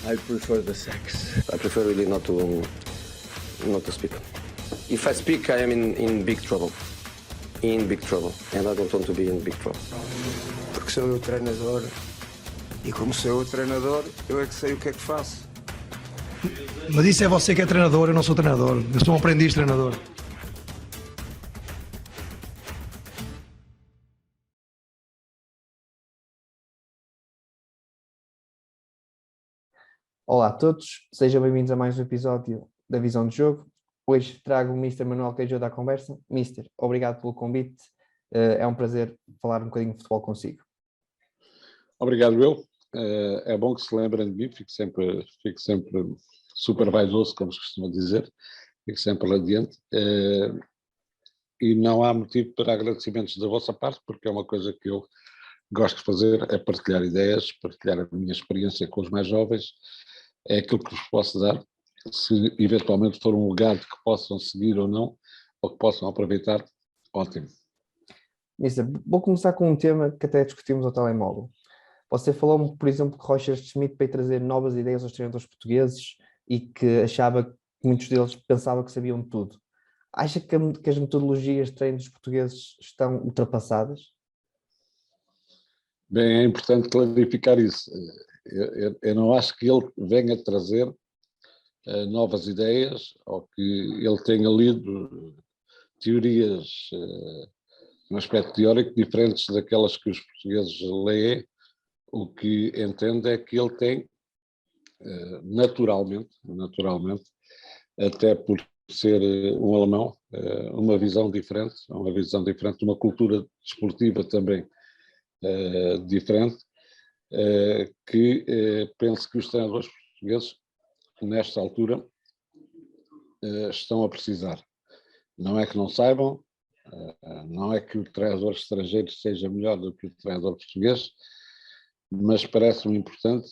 I prefer the sex. I prefer really not to speak. If I speak, I am in big trouble. In big trouble. And I don't want to be in big trouble. Porque sou eu o treinador. E como sou eu o treinador, eu é que sei o que é que faço. Mas isso é você que é treinador, eu não sou treinador. Eu sou um aprendiz treinador. Olá a todos, sejam bem-vindos a mais um episódio da Visão de Jogo. Hoje trago o Mr. Manuel Queijo à conversa. Mister, obrigado pelo convite. É um prazer falar um bocadinho de futebol consigo. Obrigado, Will. É bom que se lembrem de mim, fico sempre super vaidoso, como se costuma dizer, fico sempre radiante. E não há motivo para agradecimentos da vossa parte, porque é uma coisa que eu gosto de fazer, é partilhar ideias, partilhar a minha experiência com os mais jovens, é aquilo que vos posso dar, se eventualmente for um legado que possam seguir ou não, ou que possam aproveitar, ótimo. Mister, vou começar com um tema que até discutimos ao telemóvel. Você falou-me, por exemplo, que Roger Schmidt veio trazer novas ideias aos treinadores portugueses e que achava que muitos deles pensavam que sabiam tudo. Acha que as metodologias de treino dos portugueses estão ultrapassadas? Bem, é importante clarificar isso. Eu não acho que ele venha trazer novas ideias ou que ele tenha lido teorias no aspecto teórico diferentes daquelas que os portugueses leem. O que entendo é que ele tem naturalmente, até por ser um alemão, uma visão diferente, uma cultura desportiva também diferente, que penso que os treinadores portugueses, nesta altura, estão a precisar. Não é que não saibam, não é que o treinador estrangeiro seja melhor do que o treinador português, mas parece-me importante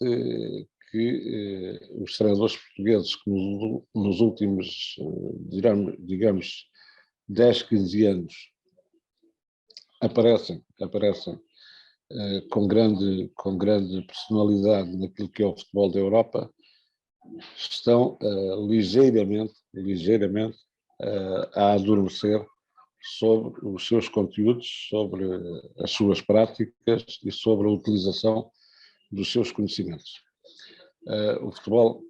que os treinadores portugueses que nos últimos, digamos, 10, 15 anos aparecem com grande personalidade naquilo que é o futebol da Europa, estão ligeiramente a adormecer sobre os seus conteúdos, sobre as suas práticas e sobre a utilização dos seus conhecimentos. O futebol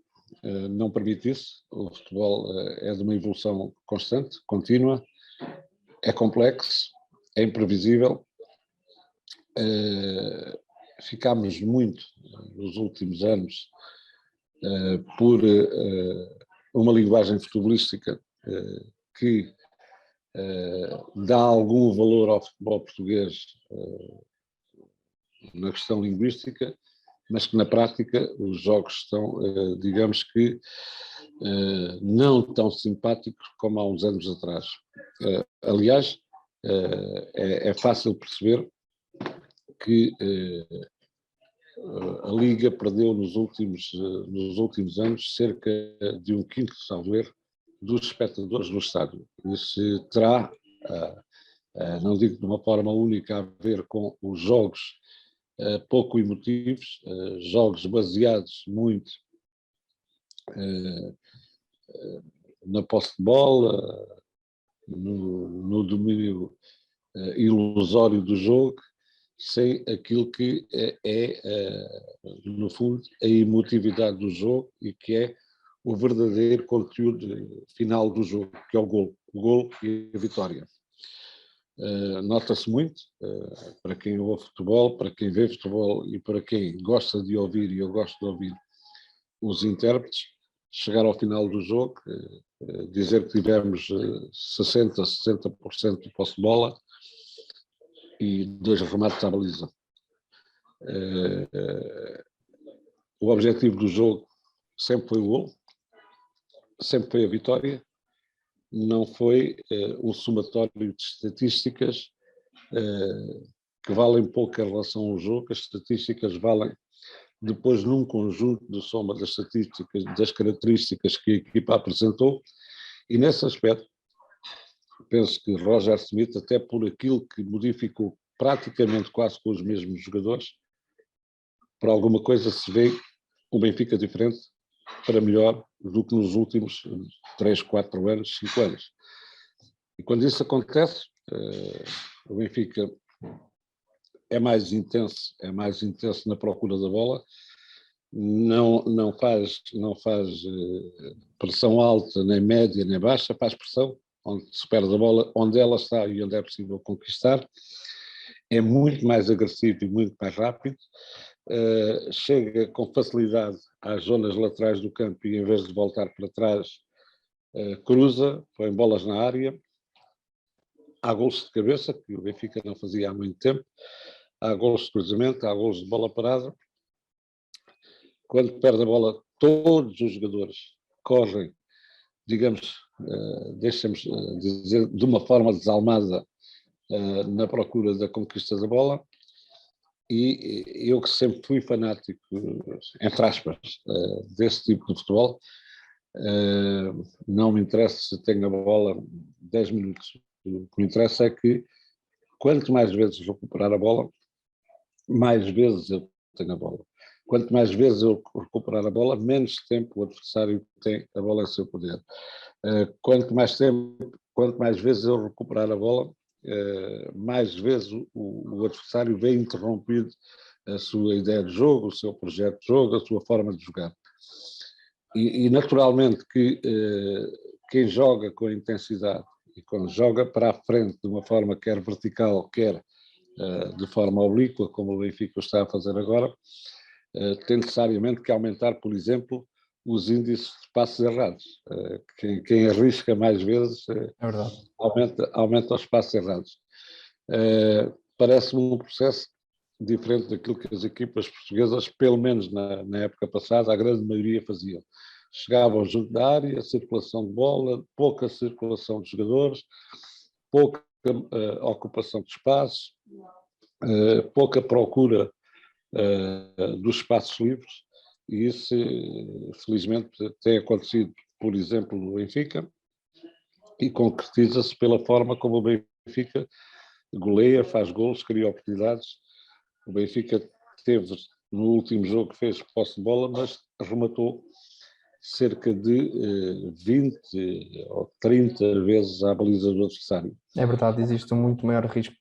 não permite isso, o futebol é de uma evolução constante, contínua, é complexo, é imprevisível. Ficámos muito nos últimos anos por uma linguagem futebolística que dá algum valor ao futebol português na questão linguística, mas que na prática os jogos estão, digamos que, não tão simpáticos como há uns anos atrás. Aliás, é fácil perceber que a Liga perdeu nos últimos anos cerca de um quinto, salvo erro, dos espectadores no estádio. Isso terá, não digo de uma forma única, a ver com os jogos pouco emotivos, jogos baseados muito na posse de bola, no domínio ilusório do jogo, sem aquilo que no fundo, a emotividade do jogo e que é o verdadeiro conteúdo final do jogo, que é o golo e a vitória. Nota-se muito, para quem ouve futebol, para quem vê futebol e para quem gosta de ouvir, e eu gosto de ouvir os intérpretes, chegar ao final do jogo, dizer que tivemos 60% de posse de bola e 2 remates à baliza. O objetivo do jogo sempre foi o golo, sempre foi a vitória, não foi um somatório de estatísticas que valem pouco em relação ao jogo. As estatísticas valem depois num conjunto de soma das estatísticas, das características que a equipa apresentou, e nesse aspecto penso que Roger Schmidt, até por aquilo que modificou praticamente quase com os mesmos jogadores, por alguma coisa se vê o Benfica diferente para melhor do que nos últimos 3, 4 anos, 5 anos. E quando isso acontece, o Benfica é mais intenso na procura da bola, não faz pressão alta, nem média, nem baixa, faz pressão, onde se perde a bola, onde ela está e onde é possível conquistar, é muito mais agressivo e muito mais rápido, chega com facilidade às zonas laterais do campo e em vez de voltar para trás, cruza, põe bolas na área, há gols de cabeça, que o Benfica não fazia há muito tempo, há gols de cruzamento, há gols de bola parada. Quando perde a bola, todos os jogadores correm, digamos, deixamos dizer, de uma forma desalmada na procura da conquista da bola. E eu que sempre fui fanático, entre aspas, desse tipo de futebol, não me interessa se tenho a bola 10 minutos. O que me interessa é que quanto mais vezes recuperar a bola, mais vezes eu tenho a bola. Quanto mais vezes eu recuperar a bola, menos tempo o adversário tem a bola em seu poder. Quanto mais vezes eu recuperar a bola, mais vezes o adversário vê interrompido a sua ideia de jogo, o seu projeto de jogo, a sua forma de jogar. E naturalmente que quem joga com intensidade e quando joga para a frente de uma forma quer vertical, quer de forma oblíqua, como o Benfica está a fazer agora, tem necessariamente que aumentar, por exemplo, os índices de passos errados. Quem arrisca mais vezes É verdade. aumenta os passos errados. Parece-me um processo diferente daquilo que as equipas portuguesas, pelo menos na época passada, a grande maioria faziam. Chegavam junto da área, circulação de bola, pouca circulação de jogadores, pouca ocupação de espaços, pouca procura dos espaços livres, e isso, felizmente, tem acontecido, por exemplo, no Benfica, e concretiza-se pela forma como o Benfica goleia, faz golos, cria oportunidades. O Benfica teve, no último jogo que fez posse de bola, mas rematou cerca de 20 ou 30 vezes à baliza do adversário. É verdade, existe um muito maior risco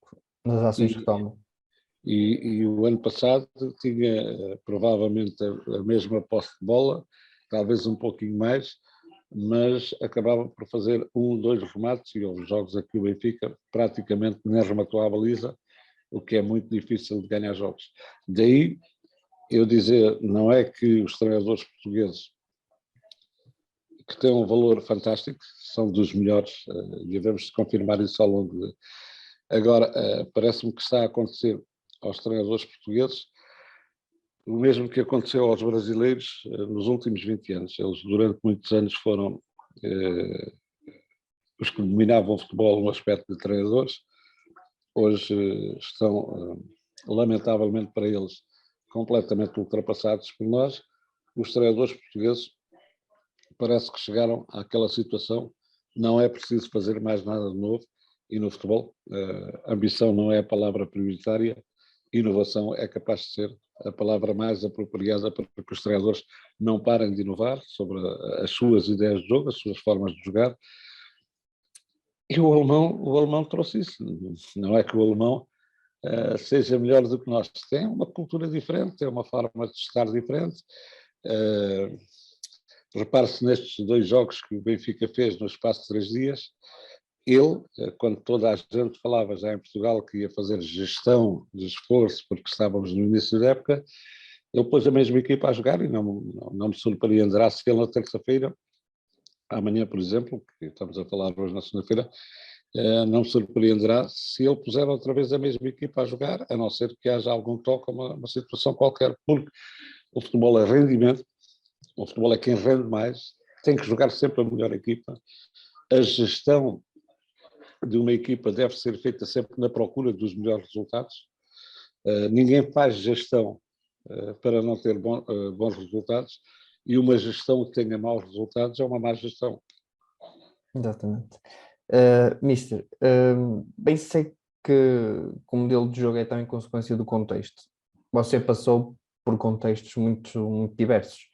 nas ações que tomam. E o ano passado tinha provavelmente a mesma posse de bola, talvez um pouquinho mais, mas acabava por fazer 1, 2 remates, e houve jogos aqui o Benfica praticamente nem rematou à baliza, o que é muito difícil de ganhar jogos. Daí eu dizer, não é que os treinadores portugueses, que têm um valor fantástico, são dos melhores, e devemos confirmar isso ao longo de... Agora, parece-me que está a acontecer aos treinadores portugueses o mesmo que aconteceu aos brasileiros nos últimos 20 anos. Eles, durante muitos anos, foram os que dominavam o futebol no aspecto de treinadores. Hoje estão, lamentavelmente para eles, completamente ultrapassados por nós. Os treinadores portugueses parece que chegaram àquela situação, não é preciso fazer mais nada de novo, e no futebol ambição não é a palavra prioritária, inovação é capaz de ser a palavra mais apropriada para que os treinadores não parem de inovar sobre as suas ideias de jogo, as suas formas de jogar. E o alemão trouxe isso. Não é que o alemão seja melhor do que nós. Tem uma cultura diferente, tem uma forma de estar diferente. Repare-se nestes 2 jogos que o Benfica fez no espaço de 3 dias, ele, quando toda a gente falava já em Portugal que ia fazer gestão de esforço porque estávamos no início da época, ele pôs a mesma equipa a jogar, e não me surpreenderá se ele na terça-feira, amanhã, por exemplo, que estamos a falar hoje na segunda-feira, não me surpreenderá se ele puser outra vez a mesma equipa a jogar, a não ser que haja algum toque ou uma situação qualquer, porque o futebol é rendimento, o futebol é quem rende mais, tem que jogar sempre a melhor equipa, a gestão de uma equipa deve ser feita sempre na procura dos melhores resultados. Ninguém faz gestão para não ter bons resultados, e uma gestão que tenha maus resultados é uma má gestão. Exatamente. Mister, bem sei que o modelo de jogo é também consequência do contexto. Você passou por contextos muito diversos.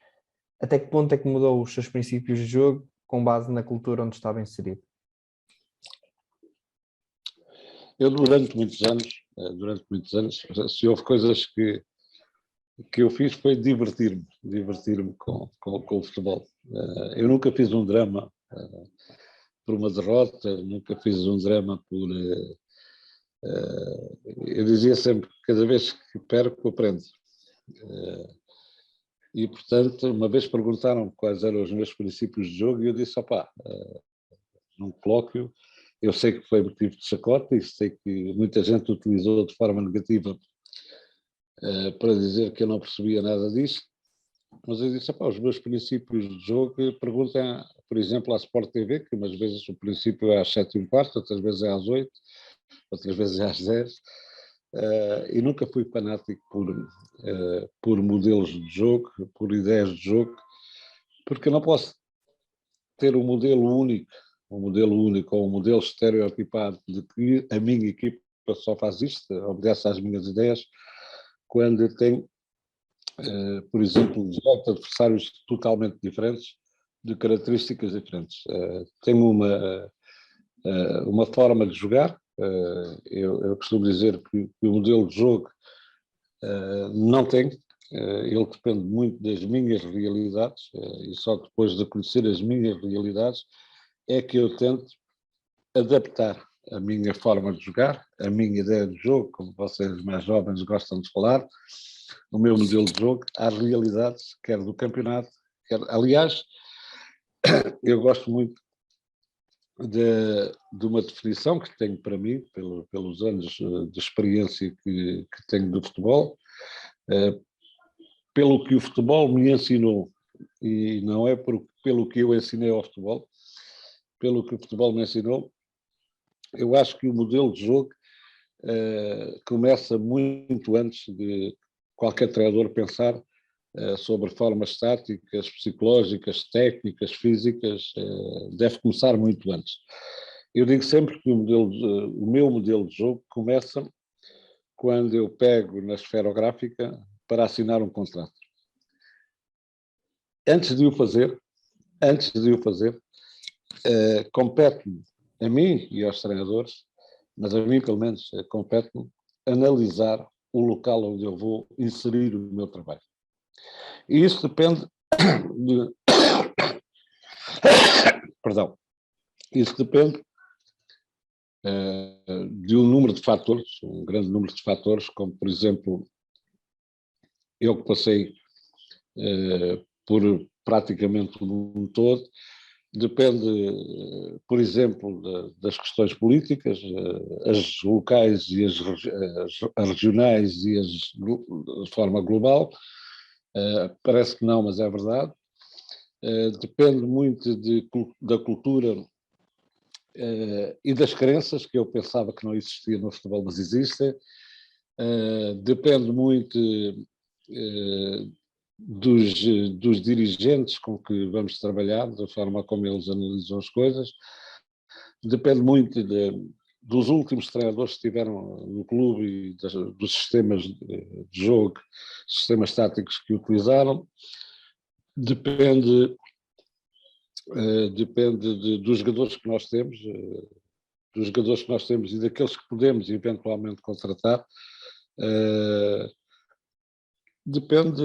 Até que ponto é que mudou os seus princípios de jogo com base na cultura onde estava inserido? Eu, durante muitos anos, se houve coisas que eu fiz foi divertir-me com o futebol. Eu nunca fiz um drama por uma derrota, nunca fiz um drama por... eu dizia sempre que cada vez que perco, aprendo. E, portanto, uma vez perguntaram quais eram os meus princípios de jogo e eu disse, num colóquio, eu sei que foi motivo de chacota e sei que muita gente utilizou de forma negativa para dizer que eu não percebia nada disso, mas eu disse, os meus princípios de jogo, perguntem, por exemplo, à Sport TV, que umas vezes o princípio é às 7h15, outras vezes é às 8, outras vezes é às 10, e nunca fui fanático por modelos de jogo, por ideias de jogo, porque eu não posso ter um modelo único ou um modelo estereotipado de que a minha equipa só faz isto, obedece às minhas ideias, quando eu tenho, por exemplo, 18 adversários totalmente diferentes, de características diferentes. Tenho uma forma de jogar, eu costumo dizer que o modelo de jogo não tem, ele depende muito das minhas realidades, e só depois de conhecer as minhas realidades é que eu tento adaptar a minha forma de jogar, a minha ideia de jogo, como vocês mais jovens gostam de falar, o meu modelo de jogo, às realidades, quer do campeonato, aliás, eu gosto muito de uma definição que tenho para mim, pelos anos de experiência que tenho do futebol, pelo que o futebol me ensinou, e não é pelo que eu ensinei ao futebol, pelo que o futebol me ensinou, eu acho que o modelo de jogo começa muito antes de qualquer treinador pensar sobre formas táticas, psicológicas, técnicas, físicas, deve começar muito antes. Eu digo sempre que o meu modelo de jogo começa quando eu pego na esferográfica para assinar um contrato. Antes de o fazer, compete-me a mim e aos treinadores, mas a mim pelo menos compete-me analisar o local onde eu vou inserir o meu trabalho. E isso depende de... Perdão. Isso depende de um número de fatores, um grande número de fatores, como por exemplo, eu que passei por praticamente o mundo todo, depende, por exemplo, das questões políticas, as locais e as regionais e de forma global. Parece que não, mas é verdade. Depende muito da cultura e das crenças, que eu pensava que não existia no futebol, mas existem. Depende muito dos dirigentes com que vamos trabalhar, da forma como eles analisam as coisas. Depende muito dos últimos treinadores que estiveram no clube e dos sistemas de jogo, sistemas táticos que utilizaram. Depende dos jogadores que nós temos, e daqueles que podemos eventualmente contratar. Depende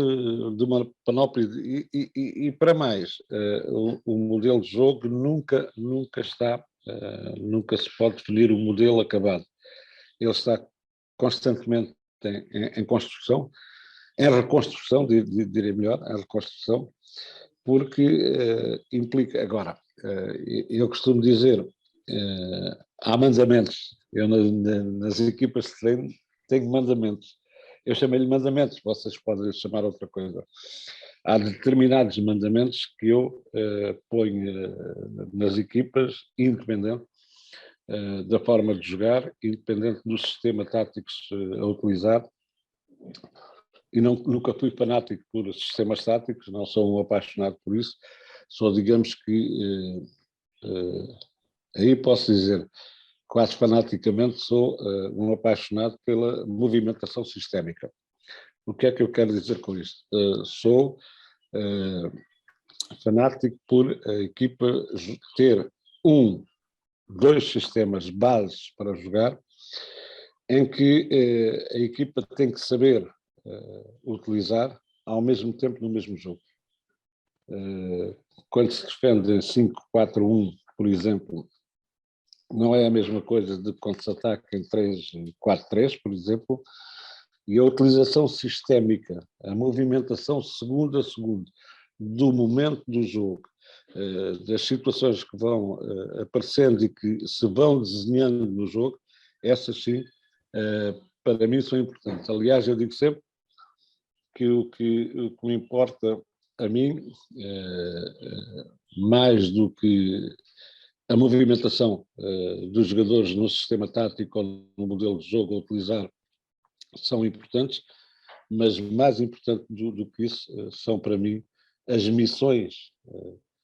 de uma panóplia e para mais, o modelo de jogo nunca se pode definir um modelo acabado. Ele está constantemente em construção, em reconstrução, direi melhor, em reconstrução, porque implica, agora, eu costumo dizer, há mandamentos, eu nas equipas de treino tenho mandamentos, eu chamei-lhe mandamentos, vocês podem chamar outra coisa. Há determinados mandamentos que eu ponho nas equipas, independente da forma de jogar, independente do sistema tático a utilizar, e nunca fui fanático por sistemas táticos, não sou um apaixonado por isso, só digamos que, aí posso dizer, quase fanaticamente sou um apaixonado pela movimentação sistémica. O que é que eu quero dizer com isto? Sou fanático por a equipa ter dois sistemas bases para jogar, em que a equipa tem que saber utilizar ao mesmo tempo no mesmo jogo. Quando se defende em 5-4-1, por exemplo, não é a mesma coisa de quando se ataca em 3-4-3, por exemplo, e a utilização sistémica, a movimentação segundo a segundo, do momento do jogo, das situações que vão aparecendo e que se vão desenhando no jogo, essas sim, para mim são importantes. Aliás, eu digo sempre que o que me importa a mim, mais do que a movimentação dos jogadores no sistema tático ou no modelo de jogo a utilizar, são importantes, mas mais importante do que isso são para mim as missões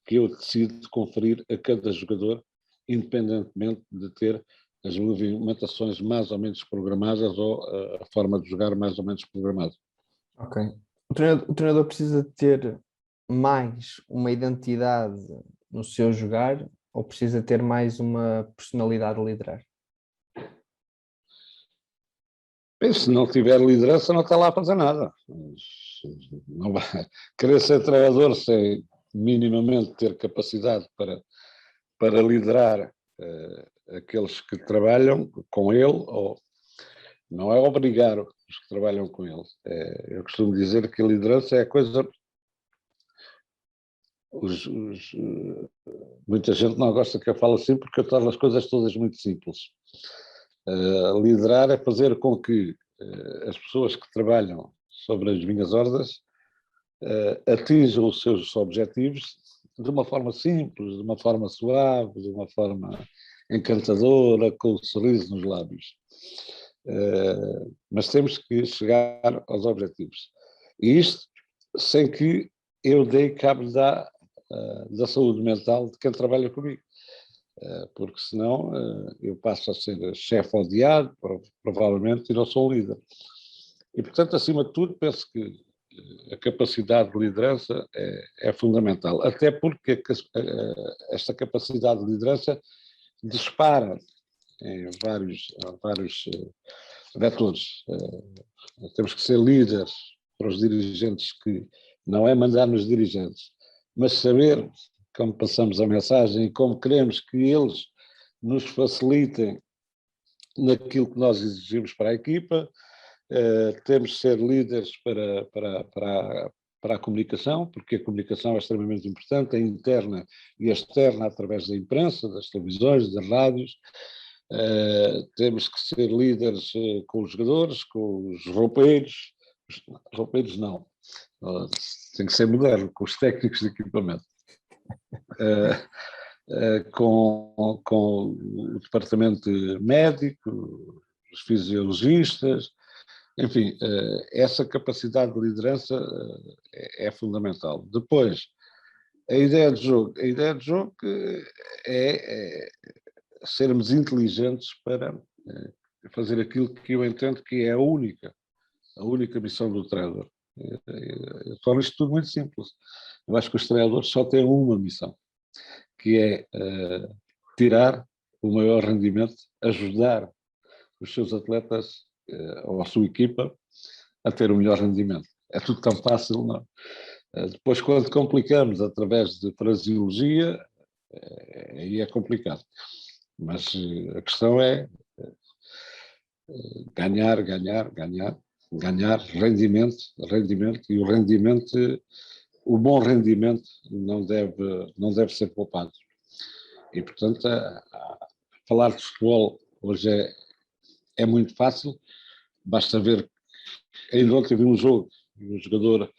que eu decido conferir a cada jogador, independentemente de ter as movimentações mais ou menos programadas ou a forma de jogar mais ou menos programada. Ok. O treinador precisa ter mais uma identidade no seu jogar ou precisa ter mais uma personalidade a liderar? Bem, se não tiver liderança, não está lá a fazer nada. Não vai querer ser treinador sem minimamente ter capacidade para liderar aqueles que trabalham com ele, ou não é obrigar os que trabalham com ele. Eu costumo dizer que a liderança é a coisa... muita gente não gosta que eu fale assim porque eu torno as coisas todas muito simples. Liderar é fazer com que as pessoas que trabalham sobre as minhas ordens atinjam os seus objetivos de uma forma simples, de uma forma suave, de uma forma encantadora, com um sorriso nos lábios. Mas temos que chegar aos objetivos. E isto sem que eu dei cabo da saúde mental de quem trabalha comigo. Porque senão eu passo a ser chefe odiado, provavelmente, e não sou um líder. E, portanto, acima de tudo, penso que a capacidade de liderança é fundamental, até porque esta capacidade de liderança dispara em vários vetores. Temos que ser líderes para os dirigentes, que não é mandar nos dirigentes, mas saber como passamos a mensagem e como queremos que eles nos facilitem naquilo que nós exigimos para a equipa. Temos de ser líderes para a comunicação, porque a comunicação é extremamente importante, a interna e a externa, através da imprensa, das televisões, das rádios. Temos que ser líderes com os jogadores, com os roupeiros não, tem que ser moderno, com os técnicos de equipamento. Com o departamento médico, os fisiologistas, enfim, essa capacidade de liderança é fundamental. Depois, a ideia de jogo é sermos inteligentes para fazer aquilo que eu entendo que é a única missão do treinador. Eu torno isto tudo muito simples. Eu acho que os treinadores só têm uma missão, que é tirar o maior rendimento, ajudar os seus atletas ou a sua equipa a ter o melhor rendimento. É tudo tão fácil, não? Depois, quando complicamos através de fraseologia, aí é complicado. Mas a questão é ganhar rendimento, e o bom rendimento não deve ser poupado. E, portanto, falar de futebol hoje é muito fácil, basta ver. Ainda ontem vi um jogo, um jogador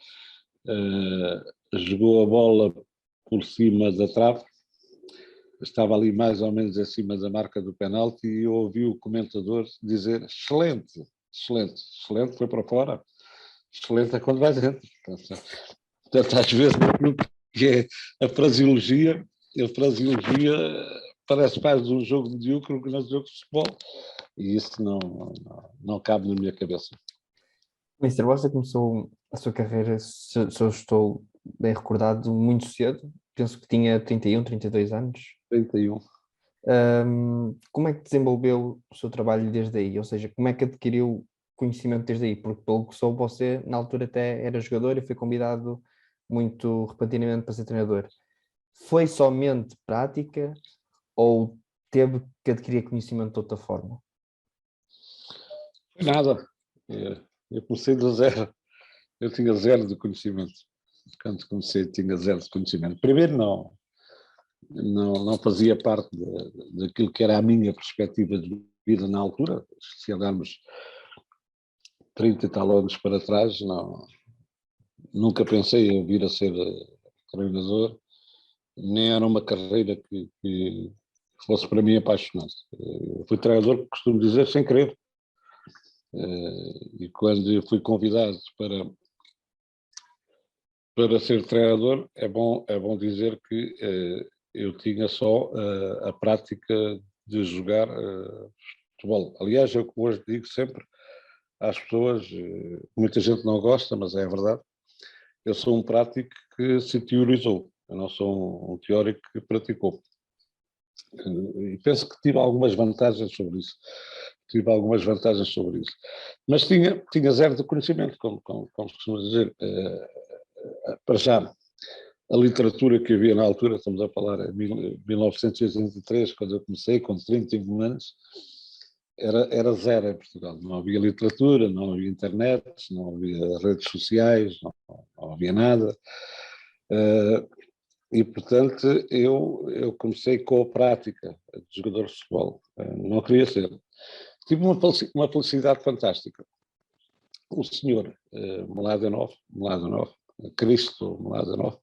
jogou a bola por cima da trave, estava ali mais ou menos acima da marca do penalti, e eu ouvi o comentador dizer: excelente, foi para fora, excelente é quando vai dentro. Portanto, às vezes, que é a fraseologia parece mais um jogo medíocre que um jogo de futebol, e isso não cabe na minha cabeça. Mister, você começou a sua carreira, se eu estou bem recordado, muito cedo. Penso que tinha 31, 32 anos. 31. Como é que desenvolveu o seu trabalho desde aí? Ou seja, como é que adquiriu conhecimento desde aí? Porque, pelo que soube, você na altura até era jogador e foi convidado muito repentinamente para ser treinador. Foi somente prática ou teve que adquirir conhecimento de outra forma? Nada. Eu comecei do zero. Eu tinha zero de conhecimento. Quando comecei, tinha zero de conhecimento. Primeiro, não fazia parte daquilo que era a minha perspectiva de vida na altura. Se andarmos 30 e tal anos para trás, nunca pensei em vir a ser treinador, nem era uma carreira que fosse para mim apaixonante. Eu fui treinador, costumo dizer, sem querer. E quando eu fui convidado para ser treinador, é bom dizer que eu tinha só a prática de jogar futebol. Aliás, eu hoje digo sempre às pessoas, muita gente não gosta, mas é a verdade, eu sou um prático que se teorizou, eu não sou um teórico que praticou. E penso que tive algumas vantagens sobre isso. Mas tinha zero de conhecimento, como se costuma dizer. Para já, a literatura que havia na altura, estamos a falar em 1983, quando eu comecei, com 31 anos, era zero em Portugal. Não havia literatura, não havia internet, não havia redes sociais, não havia nada. E, portanto, eu comecei com a prática de jogador de futebol. Não queria ser. Tive uma felicidade fantástica. O senhor Mladenov, Cristo Mladenov,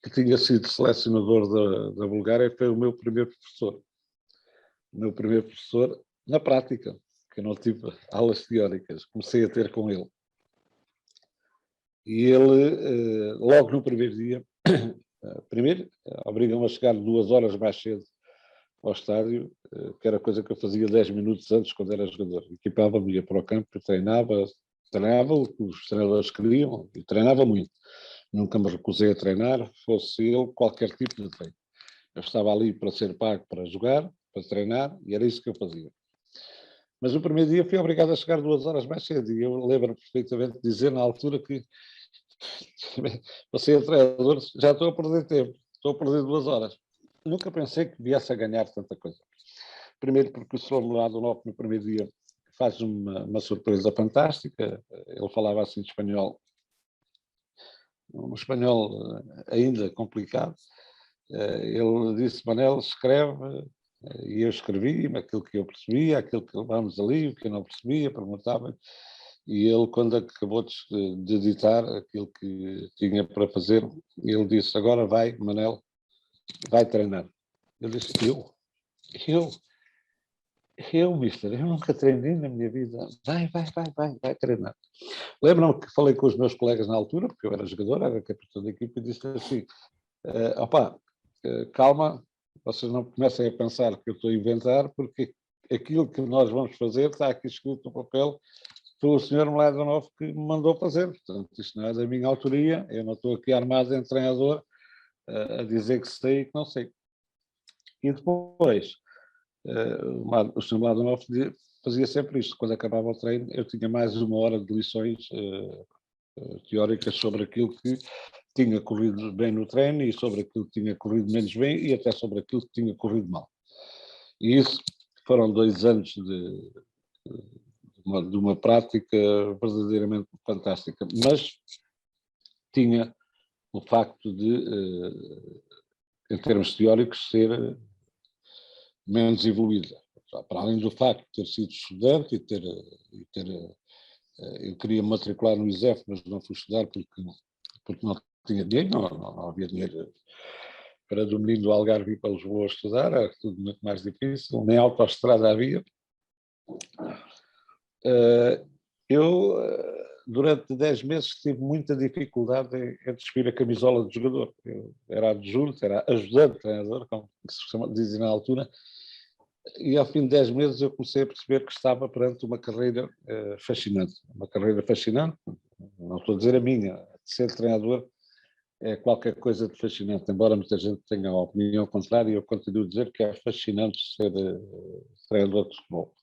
que tinha sido selecionador da Bulgária, foi o meu primeiro professor. O meu primeiro professor na prática, que eu não tive aulas teóricas, comecei a ter com ele. E ele, logo no primeiro dia, primeiro, obrigam-me a chegar 2 horas mais cedo ao estádio, que era coisa que eu fazia 10 minutos antes, quando era jogador. Equipava-me, ia para o campo, treinava o que os treinadores queriam, e treinava muito. Nunca me recusei a treinar, fosse ele qualquer tipo de treino. Eu estava ali para ser pago para jogar, para treinar, e era isso que eu fazia. Mas o primeiro dia fui obrigado a chegar 2 horas mais cedo, e eu lembro perfeitamente de dizer na altura que você é treinador, já estou a perder tempo, estou a perder 2 horas. Nunca pensei que viesse a ganhar tanta coisa. Primeiro porque o Sr. Mladenov no primeiro dia faz uma surpresa fantástica, ele falava assim de espanhol, um espanhol ainda complicado. Ele disse: Manel, escreve, e eu escrevi aquilo que eu percebia, aquilo que levámos ali, o que eu não percebia, perguntava. E ele, quando acabou de editar aquilo que tinha para fazer, ele disse: agora vai, Manel, vai treinar. Eu disse: eu, mister, eu nunca treinei na minha vida. Vai treinar. Lembram-me que falei com os meus colegas na altura, porque eu era jogador, era capitão da equipe, e disse assim: calma, vocês não comecem a pensar que eu estou a inventar, porque aquilo que nós vamos fazer está aqui escrito no papel, foi o Sr. Mladenov que me mandou fazer. Portanto, isto não é da minha autoria, eu não estou aqui armado em treinador a dizer que sei e que não sei. E depois, o Sr. Mladenov fazia sempre isto. Quando acabava o treino, eu tinha mais 1 hora de lições teóricas sobre aquilo que tinha corrido bem no treino e sobre aquilo que tinha corrido menos bem e até sobre aquilo que tinha corrido mal. E isso foram 2 anos de uma prática verdadeiramente fantástica, mas tinha o facto de, em termos teóricos, ser menos evoluída. Para além do facto de ter sido estudante e ter eu queria me matricular no ISEF, mas não fui estudar porque não tinha dinheiro, não havia dinheiro para do menino do Algarve ir para Lisboa estudar, era tudo muito mais difícil, nem autoestrada havia. Eu, durante 10 meses, tive muita dificuldade em despir a camisola de jogador. Eu era adjunto, era ajudante de treinador, como se chama, dizem na altura, E ao fim de 10 meses eu comecei a perceber que estava perante uma carreira fascinante. Uma carreira fascinante, não estou a dizer a minha, de ser treinador é qualquer coisa de fascinante, embora muita gente tenha a opinião contrária, eu continuo a dizer que é fascinante ser treinador de futebol.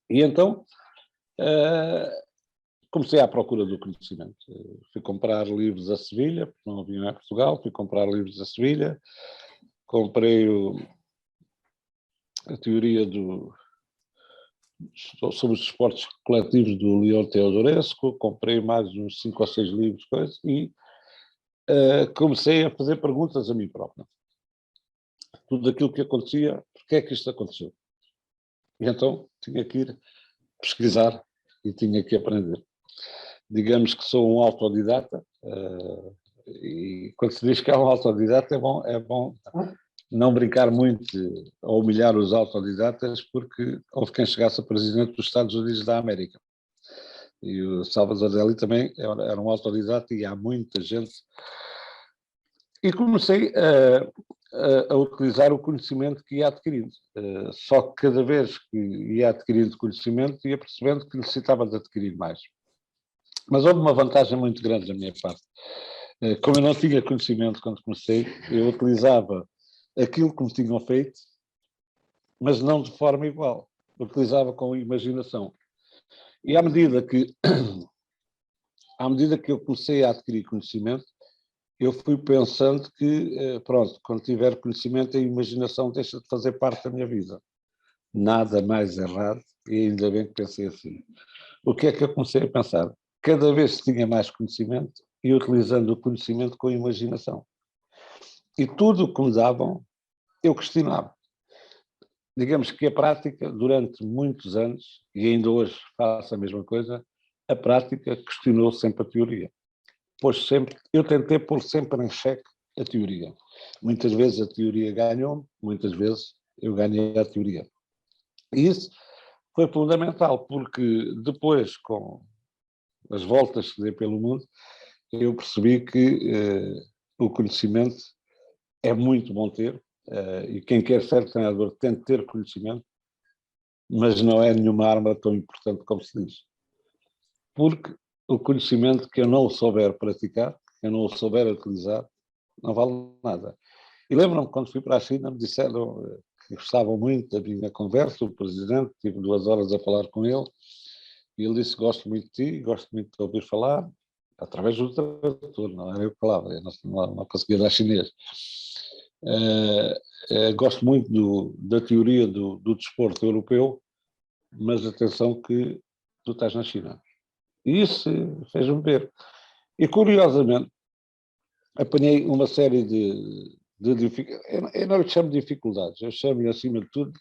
E então comecei à procura do conhecimento. Fui comprar livros a Sevilha, porque não havia em Portugal, fui comprar livros a Sevilha, comprei a teoria sobre os esportes coletivos do Leon Teodorescu, comprei mais uns 5 ou 6 livros, coisas, e comecei a fazer perguntas a mim próprio. Tudo aquilo que acontecia, porque é que isto aconteceu? E então tinha que ir pesquisar e tinha que aprender. Digamos que sou um autodidata, e quando se diz que é um autodidata é bom não brincar muito ou humilhar os autodidatas, porque houve quem chegasse a presidente dos Estados Unidos da América. E o Salvador Dali também era um autodidata e há muita gente. E comecei a utilizar o conhecimento que ia adquirindo. Só que cada vez que ia adquirindo conhecimento, ia percebendo que necessitava de adquirir mais. Mas houve uma vantagem muito grande da minha parte. Como eu não tinha conhecimento quando comecei, eu utilizava aquilo que me tinham feito, mas não de forma igual. Eu utilizava com imaginação. E à medida que eu comecei a adquirir conhecimento, eu fui pensando que, pronto, quando tiver conhecimento, a imaginação deixa de fazer parte da minha vida. Nada mais errado, e ainda bem que pensei assim. O que é que eu comecei a pensar? Cada vez que tinha mais conhecimento, ia utilizando o conhecimento com a imaginação. E tudo o que me davam, eu questionava. Digamos que a prática, durante muitos anos, e ainda hoje faço a mesma coisa, a prática questionou sempre a teoria. Eu tentei pôr sempre em xeque a teoria. Muitas vezes a teoria ganhou, muitas vezes eu ganhei a teoria. E isso foi fundamental, porque depois, com as voltas que dei pelo mundo, eu percebi que o conhecimento é muito bom ter, e quem quer ser treinador tem de ter conhecimento, mas não é nenhuma arma tão importante como se diz. Porque o conhecimento que eu não souber praticar, que eu não souber utilizar, não vale nada. E lembro-me, quando fui para a China, me disseram que gostavam muito da minha conversa, o presidente, tive 2 horas a falar com ele, e ele disse: gosto muito de ti, gosto muito de te ouvir falar, através do tradutor, não era eu que falava, eu não conseguia dar chinês. Gosto muito da teoria do desporto europeu, mas atenção que tu estás na China. E isso fez-me ver. E, curiosamente, apanhei uma série de dificuldades. Eu não lhe chamo de dificuldades, eu chamo-lhe, acima de tudo,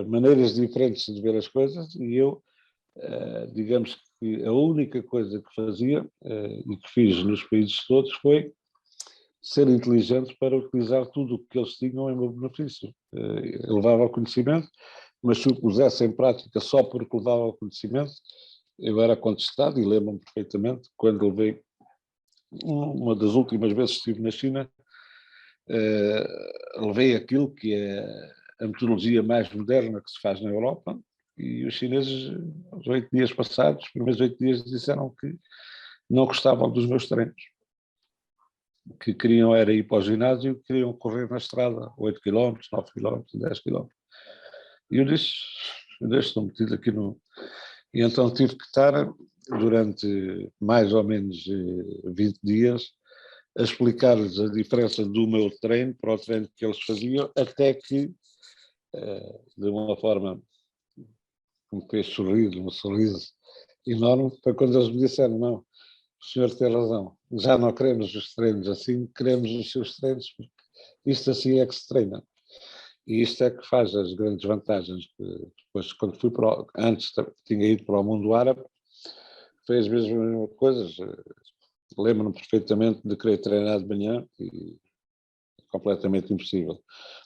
maneiras diferentes de ver as coisas, e eu, digamos que a única coisa que fazia, e que fiz nos países todos, foi ser inteligente para utilizar tudo o que eles tinham em meu benefício. Eu levava ao conhecimento, mas se o pusesse em prática só porque levava ao conhecimento, eu era contestado, e lembro-me perfeitamente, quando levei, uma das últimas vezes que estive na China, levei aquilo que é a metodologia mais moderna que se faz na Europa, e os chineses, os 8 dias passados, os primeiros 8 dias, disseram que não gostavam dos meus treinos, que queriam era ir para o ginásio, queriam correr na estrada, 8 km, 9 km, 10 km. E eu disse, estou metido aqui no... E então tive que estar, durante mais ou menos 20 dias, a explicar-lhes a diferença do meu treino para o treino que eles faziam, até que, de uma forma que me fez sorrir, um sorriso enorme, foi quando eles me disseram: não, o senhor tem razão, já não queremos os treinos assim, queremos os seus treinos, porque isto assim é que se treina. E isto é que faz as grandes vantagens. Depois, quando fui antes tinha ido para o mundo árabe, fez as mesmas coisas. Lembro-me perfeitamente de querer treinar de manhã, e completamente impossível.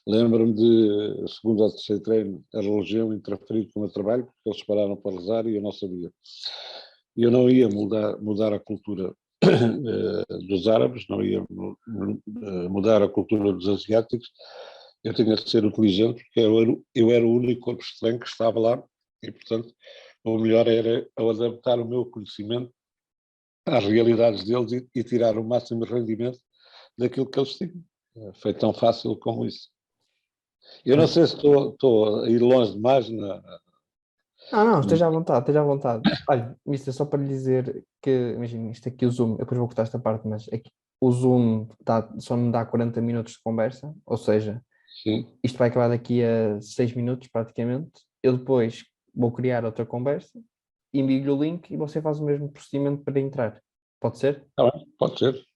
Lembro-me de, segundo ou terceiro treino, a religião interferir com o meu trabalho, porque eles pararam para rezar e eu não sabia. Eu não ia mudar a cultura dos árabes, não ia mudar a cultura dos asiáticos, eu tinha de ser inteligente porque eu era o único corpo estranho que estava lá e, portanto, o melhor era eu adaptar o meu conhecimento às realidades deles e tirar o máximo rendimento daquilo que eles tinham. Foi tão fácil como isso. Eu não sei se estou a ir longe demais. Não, esteja à vontade, esteja à vontade. Olha, Mister, só para lhe dizer que, imagina, isto aqui o Zoom, eu depois vou cortar esta parte, mas aqui, o Zoom só me dá 40 minutos de conversa, ou seja, Sim. isto vai acabar daqui a 6 minutos praticamente. Eu depois vou criar outra conversa, envio-lhe o link e você faz o mesmo procedimento para entrar. Pode ser? Tá bem, pode ser.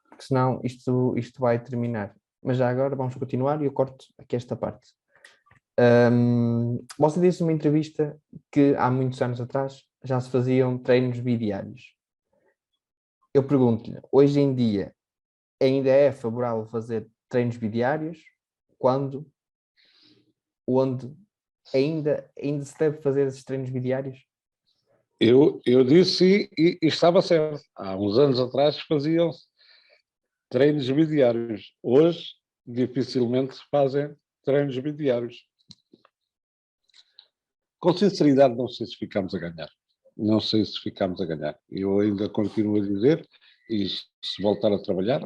Porque senão isto vai terminar. Mas já agora vamos continuar e eu corto aqui esta parte. Você disse numa entrevista que há muitos anos atrás já se faziam treinos bidiários. Eu pergunto-lhe, hoje em dia ainda é favorável fazer treinos bidiários? Quando? Onde? Ainda se deve fazer esses treinos bidiários? Eu disse e estava certo. Há uns anos atrás faziam-se treinos bidiários. Hoje, dificilmente se fazem treinos bidiários. Com sinceridade, não sei se ficamos a ganhar. Não sei se ficamos a ganhar. Eu ainda continuo a dizer, e se voltar a trabalhar,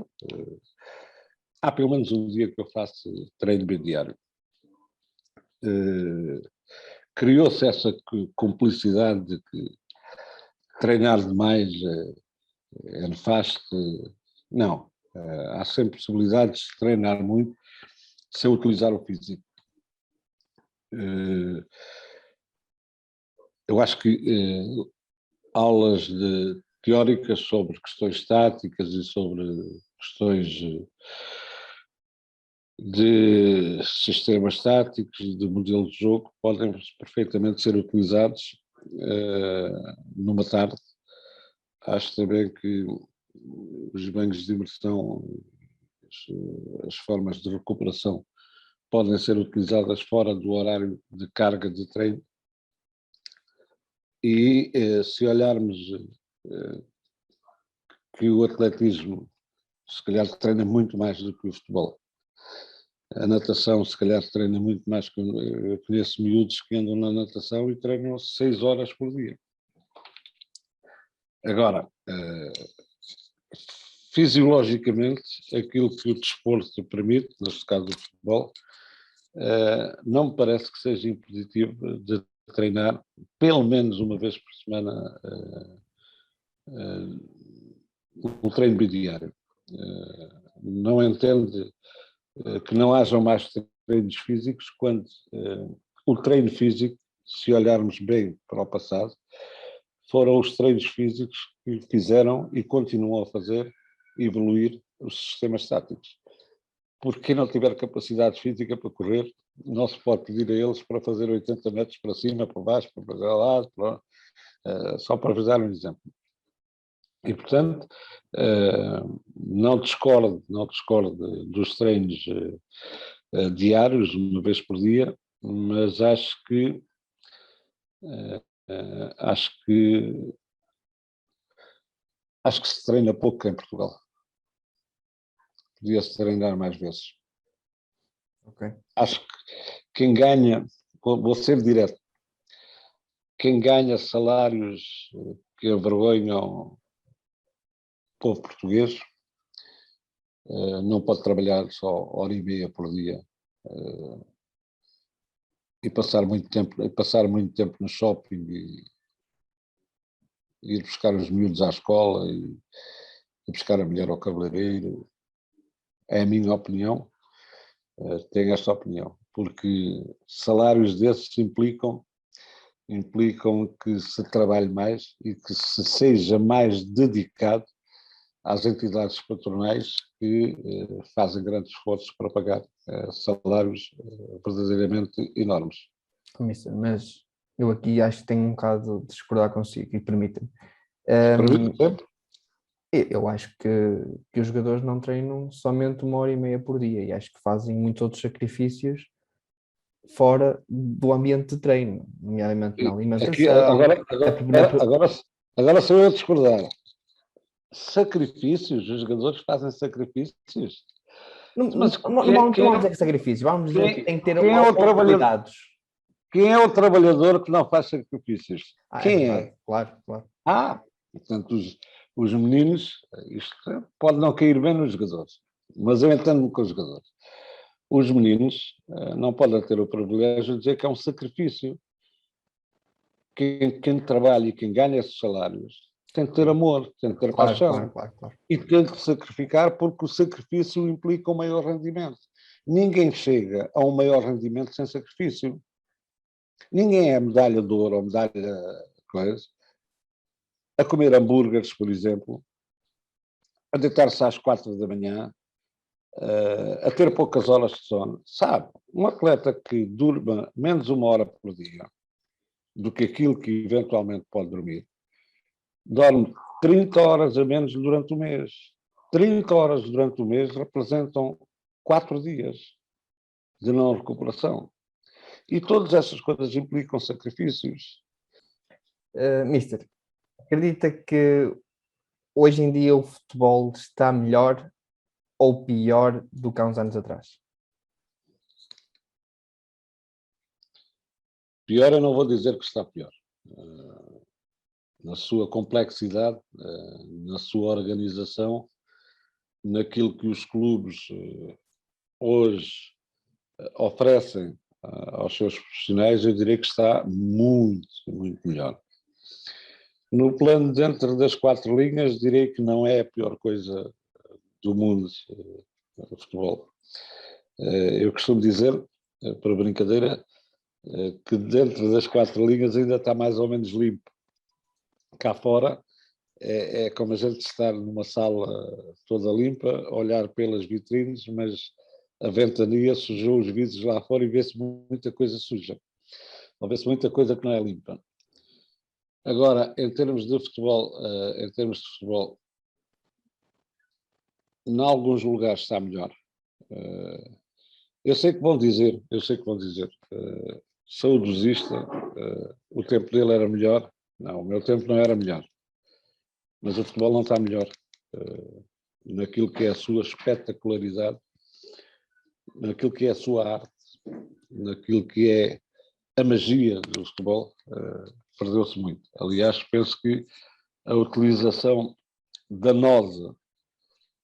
há pelo menos um dia que eu faço treino bidiário. Criou-se essa cumplicidade de que treinar demais é nefasto. Não. Há sempre possibilidades de treinar muito sem utilizar o físico. Eu acho que aulas teóricas sobre questões táticas e sobre questões de sistemas táticos e de modelos de jogo podem perfeitamente ser utilizados numa tarde. Acho também que os banhos de imersão, as formas de recuperação podem ser utilizadas fora do horário de carga de treino. E se olharmos que o atletismo se calhar treina muito mais do que o futebol, a natação se calhar treina muito mais, que eu conheço miúdos que andam na natação e treinam 6 horas por dia. Agora, fisiologicamente, aquilo que o desporto permite, neste caso o futebol, não me parece que seja impeditivo de treinar pelo menos uma vez por semana um treino bidiário. Não entende que não hajam mais treinos físicos quando o treino físico, se olharmos bem para o passado, foram os treinos físicos que fizeram e continuam a fazer evoluir os sistemas táticos. Porque quem não tiver capacidade física para correr, não se pode pedir a eles para fazer 80 metros para cima, para baixo, para fazer lá, só para vos dar um exemplo. E, portanto, não discordo dos treinos diários, uma vez por dia, mas acho que se treina pouco em Portugal. Podia-se treinar mais vezes. Okay. Acho que quem ganha, vou ser direto, quem ganha salários que avergonham o povo português não pode trabalhar só hora e meia por dia e passar muito tempo no shopping e ir buscar os miúdos à escola e buscar a mulher ao cabeleireiro. É a minha opinião, tenho esta opinião, porque salários desses implicam que se trabalhe mais e que se seja mais dedicado às entidades patronais que fazem grandes esforços para pagar salários verdadeiramente enormes. Mas eu aqui acho que tenho um bocado de discordar consigo, e permita-me. Eu acho que os jogadores não treinam somente 1h30 por dia, e acho que fazem muitos outros sacrifícios fora do ambiente de treino, nomeadamente na alimentação. Agora sou eu a discordar. Sacrifícios, os jogadores fazem sacrifícios. Mas Não vamos dizer que sacrifício, vamos dizer que tem que ter quem é o trabalhador? oportunidades. Quem é o trabalhador que não faz sacrifícios? É Quem verdade, é? claro, claro. Portanto, os meninos, isto pode não cair bem nos jogadores, mas eu entendo-me com os jogadores. Os meninos não podem ter o privilégio de dizer que é um sacrifício. Quem trabalha e quem ganha esses salários tem que ter amor, tem que ter Claro, paixão. claro. E tem que sacrificar porque o sacrifício implica um maior rendimento. Ninguém chega a um maior rendimento sem sacrifício. Ninguém é medalha de ouro ou medalha coisa, a comer hambúrgueres, por exemplo, a deitar-se às 4 da manhã, a ter poucas horas de sono. Sabe, um atleta que durma menos 1 hora por dia do que aquilo que eventualmente pode dormir, dorme 30 horas a menos durante o mês. 30 horas durante o mês representam 4 dias de não recuperação. E todas essas coisas implicam sacrifícios. Mister, acredita que hoje em dia o futebol está melhor ou pior do que há uns anos atrás? Pior, eu não vou dizer que está pior. Na sua complexidade, na sua organização, naquilo que os clubes hoje oferecem aos seus profissionais, eu diria que está muito, muito melhor. No plano dentro das 4 linhas, direi que não é a pior coisa do mundo o futebol. Eu costumo dizer, para brincadeira, que dentro das 4 linhas ainda está mais ou menos limpo. Cá fora é como a gente estar numa sala toda limpa, olhar pelas vitrines, mas a ventania sujou os vidros lá fora e vê-se muita coisa suja. Ou vê-se muita coisa que não é limpa. Agora, em termos de futebol, em alguns lugares está melhor. Eu sei que vão dizer, saudosista, o tempo dele era melhor. Não, o meu tempo não era melhor. Mas o futebol não está melhor naquilo que é a sua espetacularidade, naquilo que é a sua arte, naquilo que é a magia do futebol, perdeu-se muito. Aliás, penso que a utilização danosa,